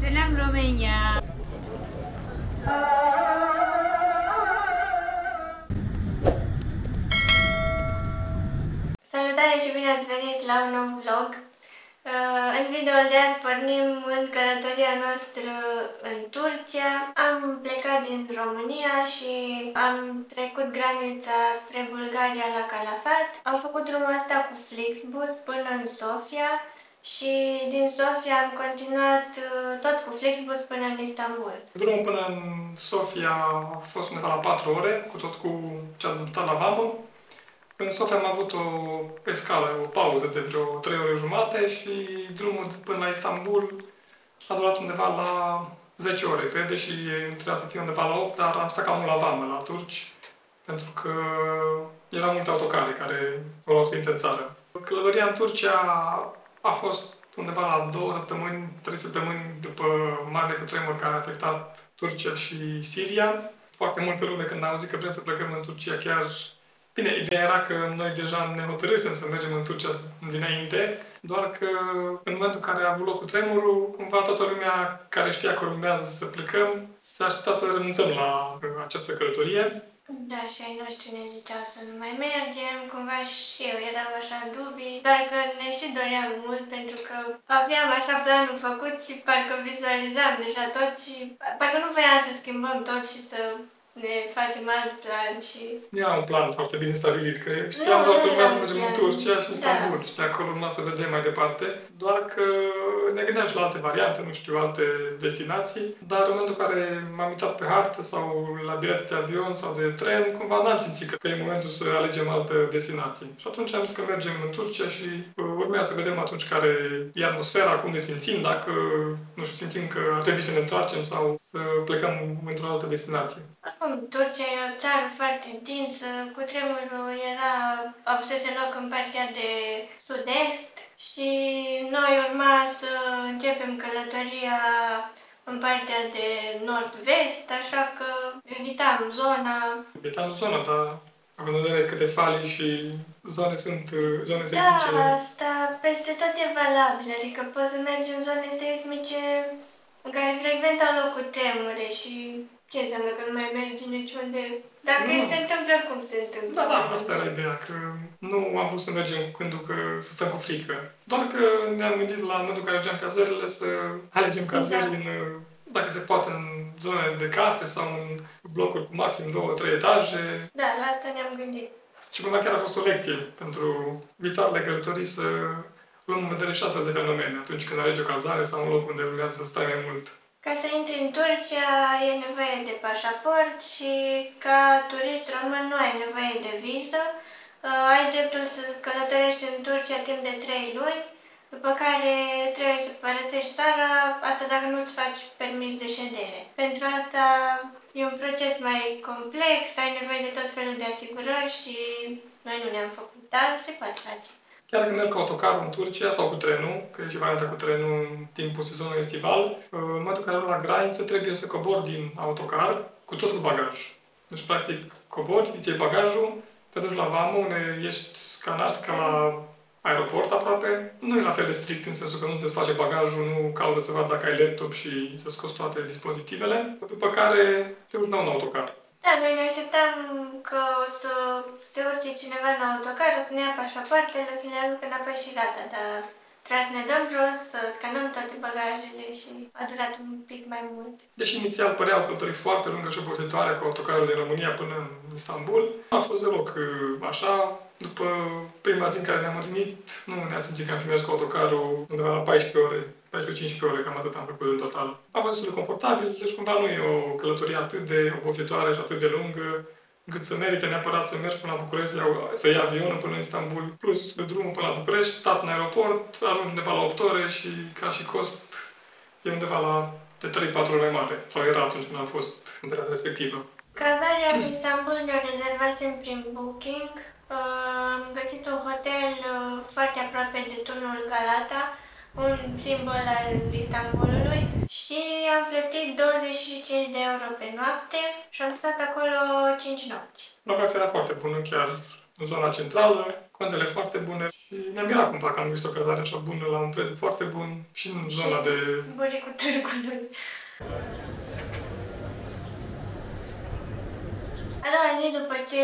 Selam România! Salutare și bine ați venit la un nou vlog. În videoul de azi pornim în călătoria noastră în Turcia. Am plecat din România și am trecut granița spre Bulgaria la Calafat. Am făcut drumul ăsta cu Flixbus până în Sofia și din Sofia am continuat tot cu Flixbus până în Istanbul. Drumul până în Sofia a fost undeva la 4 ore, cu ce am stat la vamă. În Sofia am avut o escală, o pauză de vreo 3 ore jumate și drumul până la Istanbul a durat undeva la 10 ore, cred, deși trebuia să fie undeva la 8, dar am stat cam mult la vamă, la turci, pentru că erau multe autocare care volau să intre în țară. Călătoria în Turcia a fost undeva la 2 săptămâni, 3 săptămâni după marele cutremur care a afectat Turcia și Siria. Foarte multă lume, când a auzit că vrem să plecăm în Turcia, chiar... Bine, ideea era că noi deja ne hotărâsem să mergem în Turcia dinainte, doar că în momentul în care a avut loc cutremurul, cumva toată lumea care știa că urmează să plecăm se aștepta să renunțăm la această călătorie. Da, și ai noștri ne ziceau să nu mai mergem, cumva și eu eram așa dubii, doar că ne și doream mult pentru că aveam așa planul făcut și parcă vizualizam deja tot și parcă nu voiam să schimbăm tot și să ne facem alt plan și... Nu era un plan foarte bine stabilit, că știam doar că urmează să mergem în Turcia și în Istanbul și de acolo urma să vedem mai departe. Doar că ne gândeam și la alte variante, nu știu, alte destinații, dar în momentul în care m-am uitat pe hartă sau la bilete de avion sau de tren, cumva n-am simțit că e momentul să alegem altă destinație. Și atunci am zis că mergem în Turcia și urmează să vedem atunci care e atmosfera, cum ne simțim, dacă, nu știu, simțim că ar trebui să ne întoarcem sau să plecăm într-o altă destinație. Turcia e o țară foarte întinsă, cutremurul avusese loc în partea de sud-est și noi urma să începem călătoria în partea de nord-vest, așa că evitam zona. Evitam zona, dar având în vedere câte falii și zone sunt zone seismice. Da, asta peste tot e valabil, adică poți să mergi în zone seismice în care frecvent au loc cutremure și ce înseamnă că nu mai mergi niciunde? Dacă se întâmplă, cum se întâmplă? Da, da, asta era ideea, că nu am vrut să mergem cu gândul că să stăm cu frică. Doar că ne-am gândit la momentul în care mergeam cazările să alegem cazări dacă se poate, în zone de case sau în blocuri cu maxim 2-3 etaje. Da, la asta ne-am gândit. Și cumva chiar a fost o lecție pentru viitoarele călătorii să luăm în vedere și astfel de fenomene atunci când alegi o cazare sau un loc unde urmează să stai mai mult. Ca să intri în Turcia e nevoie de pașaport și ca turist român nu ai nevoie de viză. Ai dreptul să călătorești în Turcia timp de 3 luni, după care trebuie să părăsești țara, asta dacă nu-ți faci permis de ședere. Pentru asta e un proces mai complex, ai nevoie de tot felul de asigurări și noi nu ne-am făcut, dar se poate face. Chiar dacă mergi cu autocarul în Turcia sau cu trenul, că e și varianta cu trenul în timpul sezonului estival, în momentul în care ajungi la graniță trebuie să cobori din autocar cu tot cu bagaj. Deci, practic, cobori, îți iei bagajul, te duci la vamă, unde ești scanat ca la aeroport aproape. Nu e la fel de strict în sensul că nu se desface bagajul, nu caută să vadă dacă ai laptop și să scoți toate dispozitivele, după care te urci la un autocar. Da, noi ne așteptam că o să se urce cineva în autocar, o să ne ia pașapoartele, o să ne aducă înapoi și gata, dar trebuia să ne dăm jos, să scanăm toate bagajele și a durat un pic mai mult. Deși inițial părea o călătorie foarte lungă și obositoare cu autocarul din România până în Istanbul, a fost deloc așa. După prima zi în care ne-am întâlnit, nu ne-am simțit că am fi mers cu autocarul undeva la 14 ore. 14-15 ore, cam atât am făcut în total. A fost destul de confortabil, deci cumva nu e o călătorie atât de obositoare și atât de lungă, încât să merită neapărat să mergi până la București, să iei avionul până în Istanbul, plus de drumul până la București, stat în aeroport, ajungi undeva la 8 ore și ca și cost e undeva la de 3-4 ori mai mare. Sau era atunci când am fost în perioada respectivă. Cazarea în Istanbul ne-o rezervasem prin Booking. Am găsit un hotel foarte aproape de turnul Galata, un simbol al Istanbulului, și am plătit 25 de euro pe noapte și am stat acolo 5 nopți. Locația era foarte bună, chiar în zona centrală, condițiile foarte bune. Și ne-am mirat cumva că am găsit o cazare așa bună, la un preț foarte bun și în zona de... Buricul Târgului. A doua zi, după ce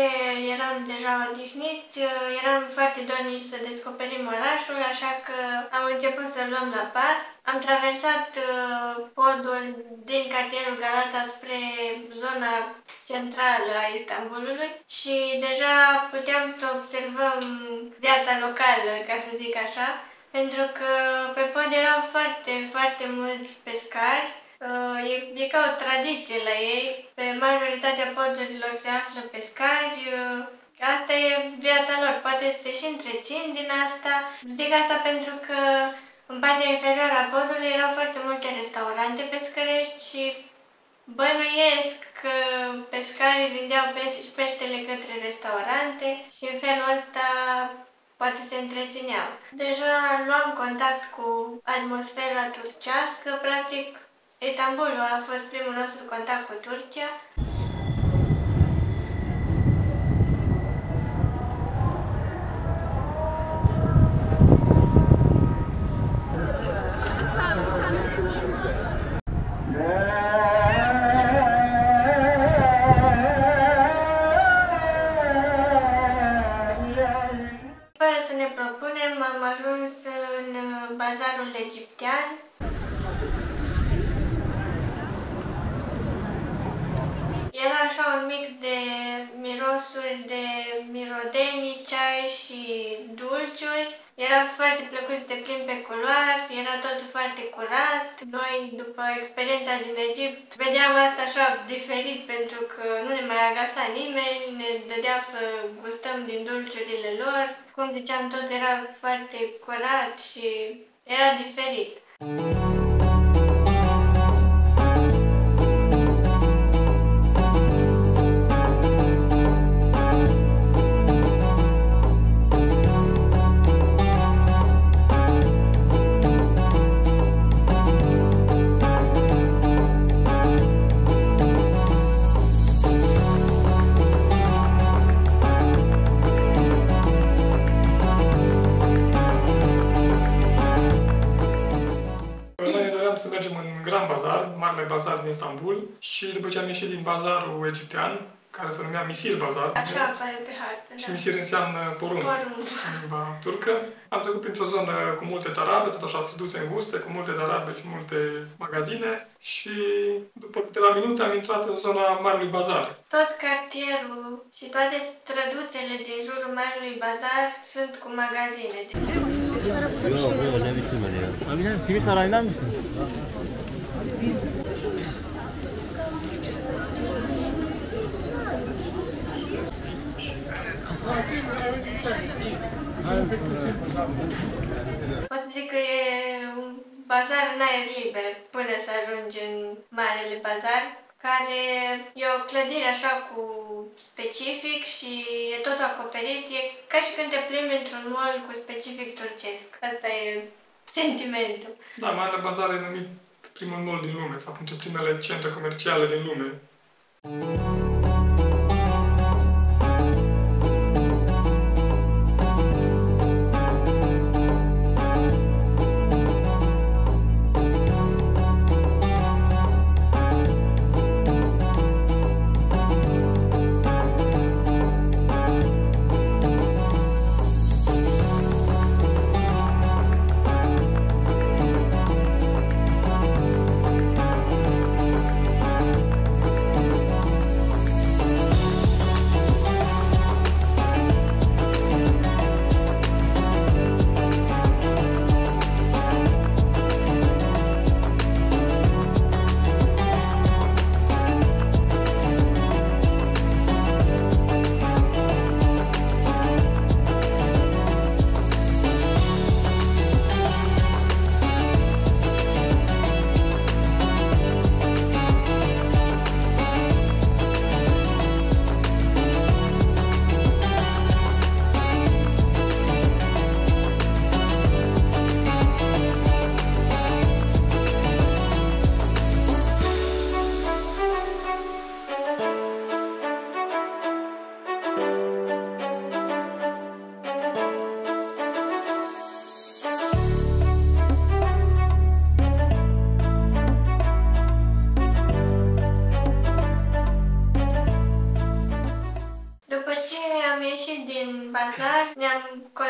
eram deja odihniți, eram foarte dorniți să descoperim orașul, așa că am început să luăm la pas. Am traversat podul din cartierul Galata spre zona centrală a Istanbulului și deja puteam să observăm viața locală, ca să zic așa, pentru că pe pod erau foarte mulți pescari. E ca o tradiție la ei, pe majoritatea podurilor se află pescari, asta e viața lor, poate se și întrețin din asta. Zic asta pentru că în partea inferioară a podului erau foarte multe restaurante pescărești și bănuiesc că pescarii vindeau peștele către restaurante și în felul ăsta poate se întrețineau. Deja luam contact cu atmosfera turcească, practic Istanbulul a fost primul nostru contact cu Turcia. Fără să ne propunem, am ajuns în bazarul egiptean. Era așa un mix de mirosuri de mirodenii, ceai și dulciuri. Era foarte plăcut să te plimbi pe culoar, era totul foarte curat. Noi, după experiența din Egipt, vedeam asta așa diferit pentru că nu ne mai agața nimeni, ne dădeau să gustăm din dulciurile lor. Cum ziceam, tot era foarte curat și era diferit. Să mergem în Grand Bazar, marele bazar din Istanbul, și după ce am ieșit din bazarul egiptean, care se numea Misir Bazar, așa apare pe hartă, și Misir înseamnă porumb în limba turcă, am trecut printr-o zonă cu multe tarabe, tot așa străduțe înguste, cu multe tarabe și multe magazine, și după câteva minute am intrat în zona Marelui Bazar. Tot cartierul și toate străduțele din jurul Marelui Bazar sunt cu magazine. Yok ne bitirmedi ya. Abi sen Sivil Sarayı'ndan mısın? Pot să zic că e un bazar în aer liber până să ajungi în Marele Bazar, care e o clădire așa cu specific și e tot acoperit. E ca și când te plimbi într-un mall cu specific turcesc. Asta e sentimentul. Da, Marele Bazar e numit primul mall din lume, sau printre primele centre comerciale din lume.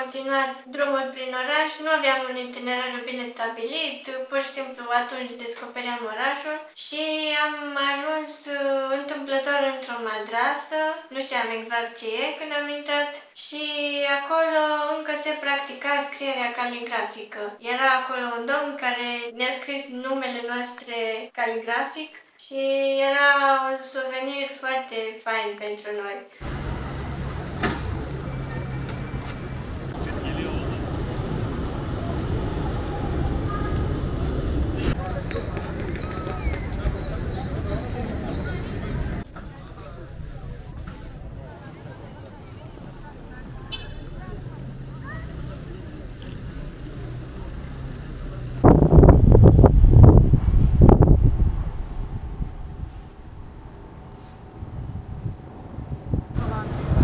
continuat drumul prin oraș, nu aveam un itinerariu bine stabilit, pur și simplu atunci descopeream orașul și am ajuns întâmplător într-o madrasă, nu știam exact ce e când am intrat și acolo încă se practica scrierea caligrafică. Era acolo un domn care ne-a scris numele noastre caligrafic și era un suvenir foarte fain pentru noi.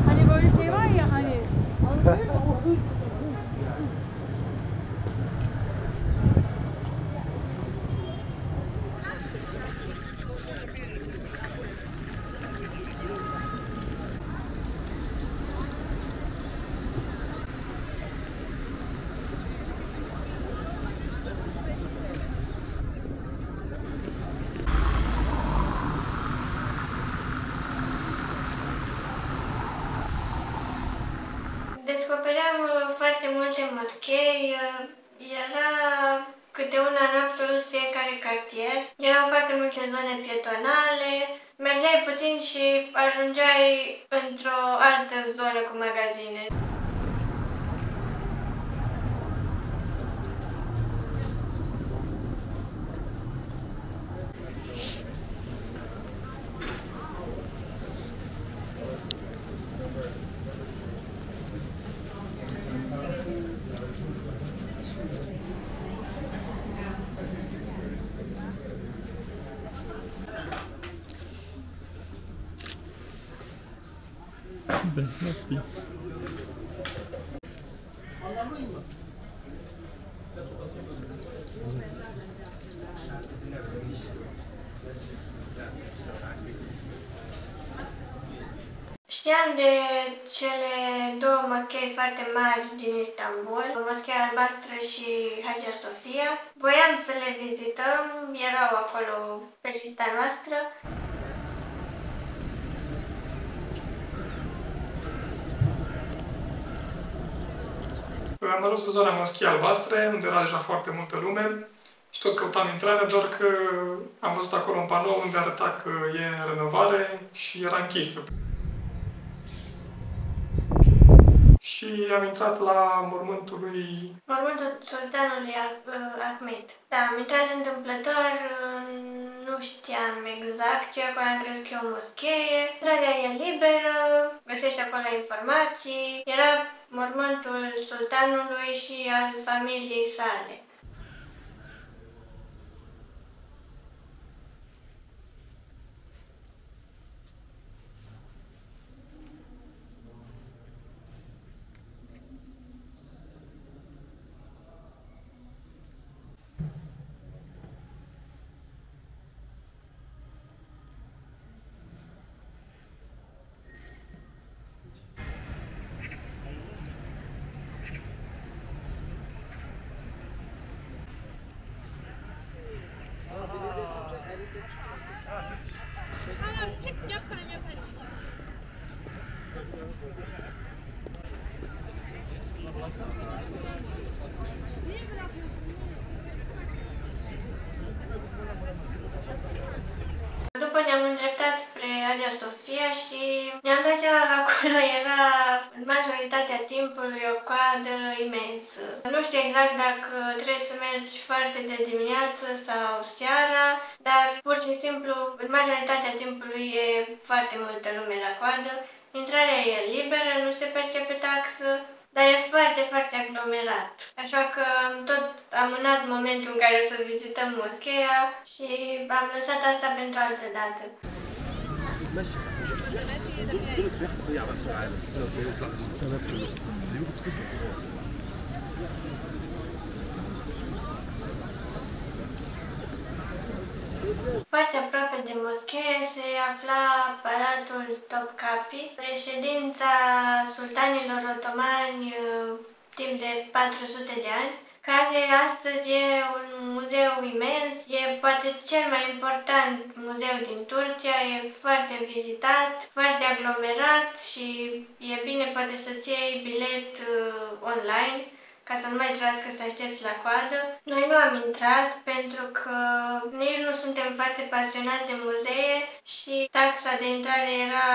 Hani böyle şey var ya hani Descopeream foarte multe moschei, era câte una în absolut fiecare cartier. Erau foarte multe zone pietonale, mergeai puțin și ajungeai într-o altă zonă cu magazine. Da, noapte. Știam de cele două moschei foarte mari din Istanbul, Moscheea Albastră și Hagia Sofia. Voiam să le vizităm, erau acolo pe lista noastră. Am ajuns în zona Moscheei Albastre, unde era deja foarte multă lume și tot căutam intrarea, doar că am văzut acolo un panou unde arăta că e în renovare și era închisă. Și am intrat la mormântul lui... Mormântul sultanului Ahmed. Da, am intrat întâmplător, nu știam exact ce acolo, am crezut că e o moschee. Intrarea e liberă, găsești acolo informații. Era mormântul sultanului și al familiei sale. După ne-am îndreptat spre Hagia Sofia și ne-am dat seama că acolo era în majoritatea timpului o coadă imensă. Nu știu exact dacă trebuie să mergi foarte de dimineață sau seara, dar pur și simplu în majoritatea timpului e foarte multă lume la coadă. Intrarea e liberă, nu se percepe taxă, dar e foarte, foarte aglomerat. Așa că am tot amânat momentul în care să vizităm moscheea și am lăsat asta pentru altă dată. Foarte aproape de moschee se afla Palatul Topkapi, reședința sultanilor otomani timp de 400 de ani, care astăzi e un muzeu imens, e poate cel mai important muzeu din Turcia, e foarte vizitat, foarte aglomerat și e bine poate să-ți iei bilet online ca să nu mai trebuiască să aștepți la coadă. Noi nu am intrat pentru că nici nu suntem foarte pasionați de muzee și taxa de intrare era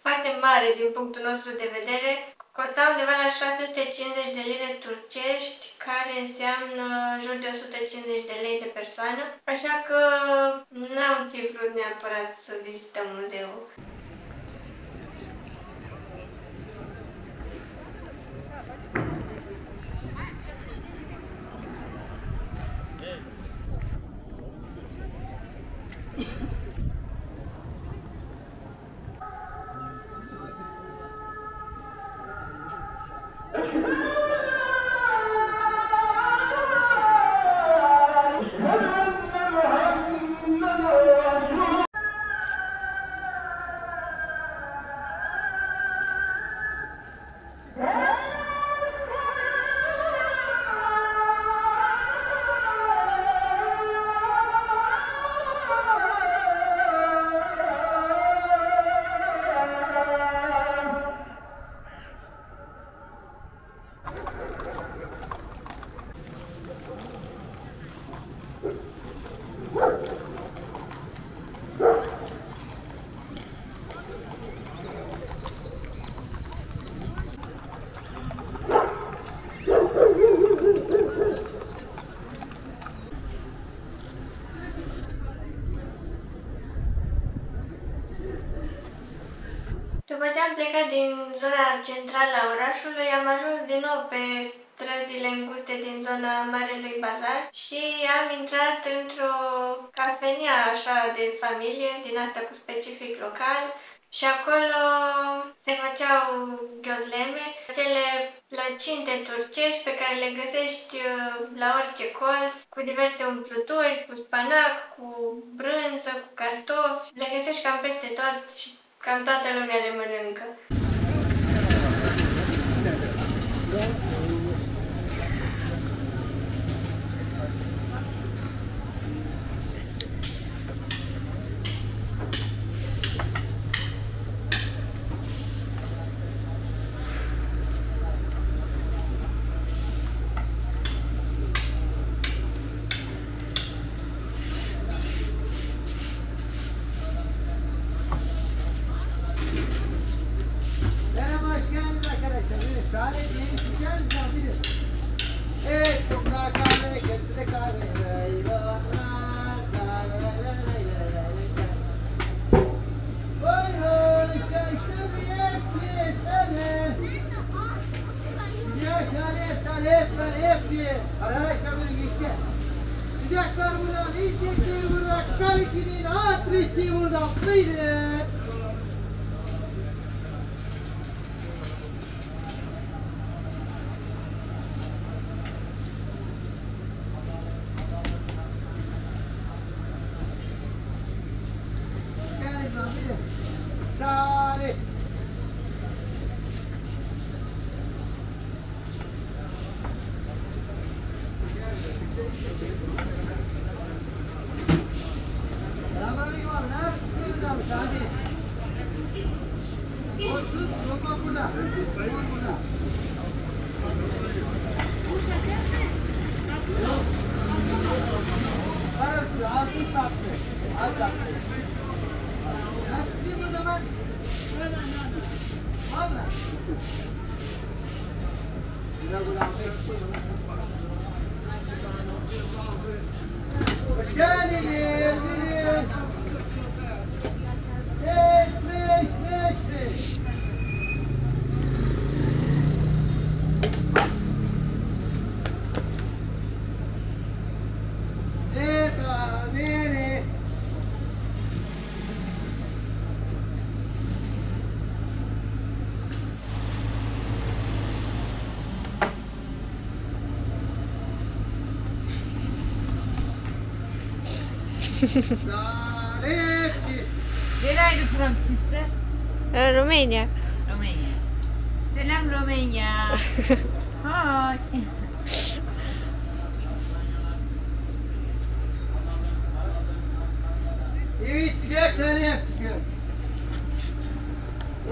foarte mare din punctul nostru de vedere. Costa undeva la 650 de lire turcești, care înseamnă în jur de 150 de lei de persoană, așa că n-am fi vrut neapărat să vizităm muzeul. După ce am plecat din zona centrală a orașului, am ajuns din nou pe străzile înguste din zona Marelui Bazar și am intrat într-o cafenea așa de familie, din asta cu specific local, și acolo se făceau ghiozleme, acele plăcinte turcești pe care le găsești la orice colț, cu diverse umpluturi, cu spanac, cu brânză, cu cartofi, le găsești cam peste tot și cam toată lumea le mănâncă. Where are you from, sister? Romania. Romania. Selam Romania. How Hai! İyi sıcak söyleyeyim sıkıyor.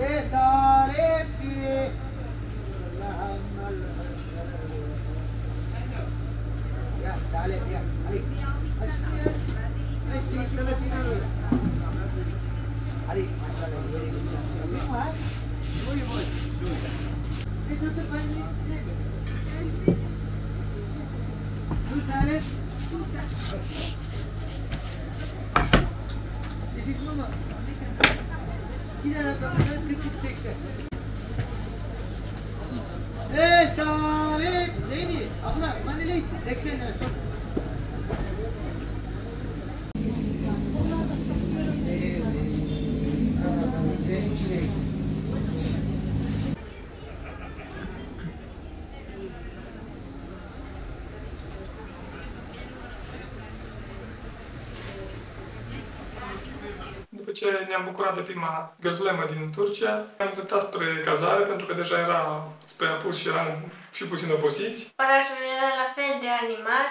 Esarep diye. Ya Salep ya. Ali. Ali maşallah böyle güzel. Ne var? Ne tutup ben ne? Bu Salep. Yetişme ama. Gider adamlar 40-80. Salep. Neydi? Abla bana neydi? 80 lira sor. După ce ne-am bucurat de prima găzulemă din Turcia, am îndreptat spre cazare pentru că deja era spre apus și eram și puțin obosiți. Orașul era la fel de animat.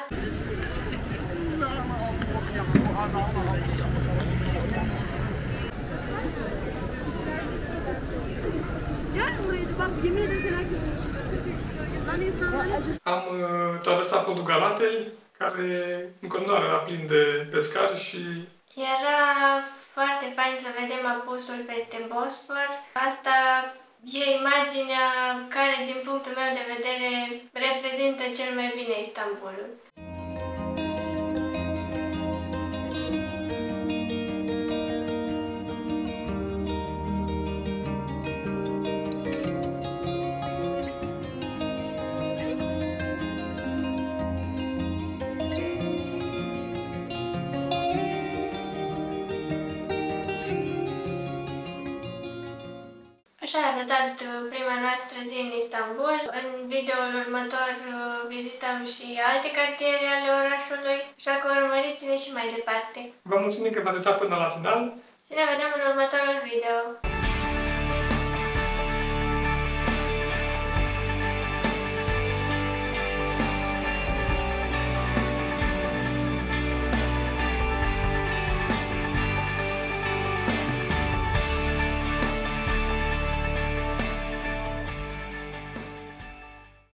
Gel buraya bak yemin ederim sen herkesin lan insanların Am traversat podul Galatei, care în continuare era plin de pescari și Era foarte fain să vedem apusul peste Bosfor. Asta e imaginea care, din punctul meu de vedere, reprezintă cel mai bine Istanbulul. Așa a arătat prima noastră zi în Istanbul. În videoul următor vizităm și alte cartiere ale orașului, așa că urmăriți-ne și mai departe. vă mulțumim că v-ați uitat până la final. Și ne vedem în următorul video.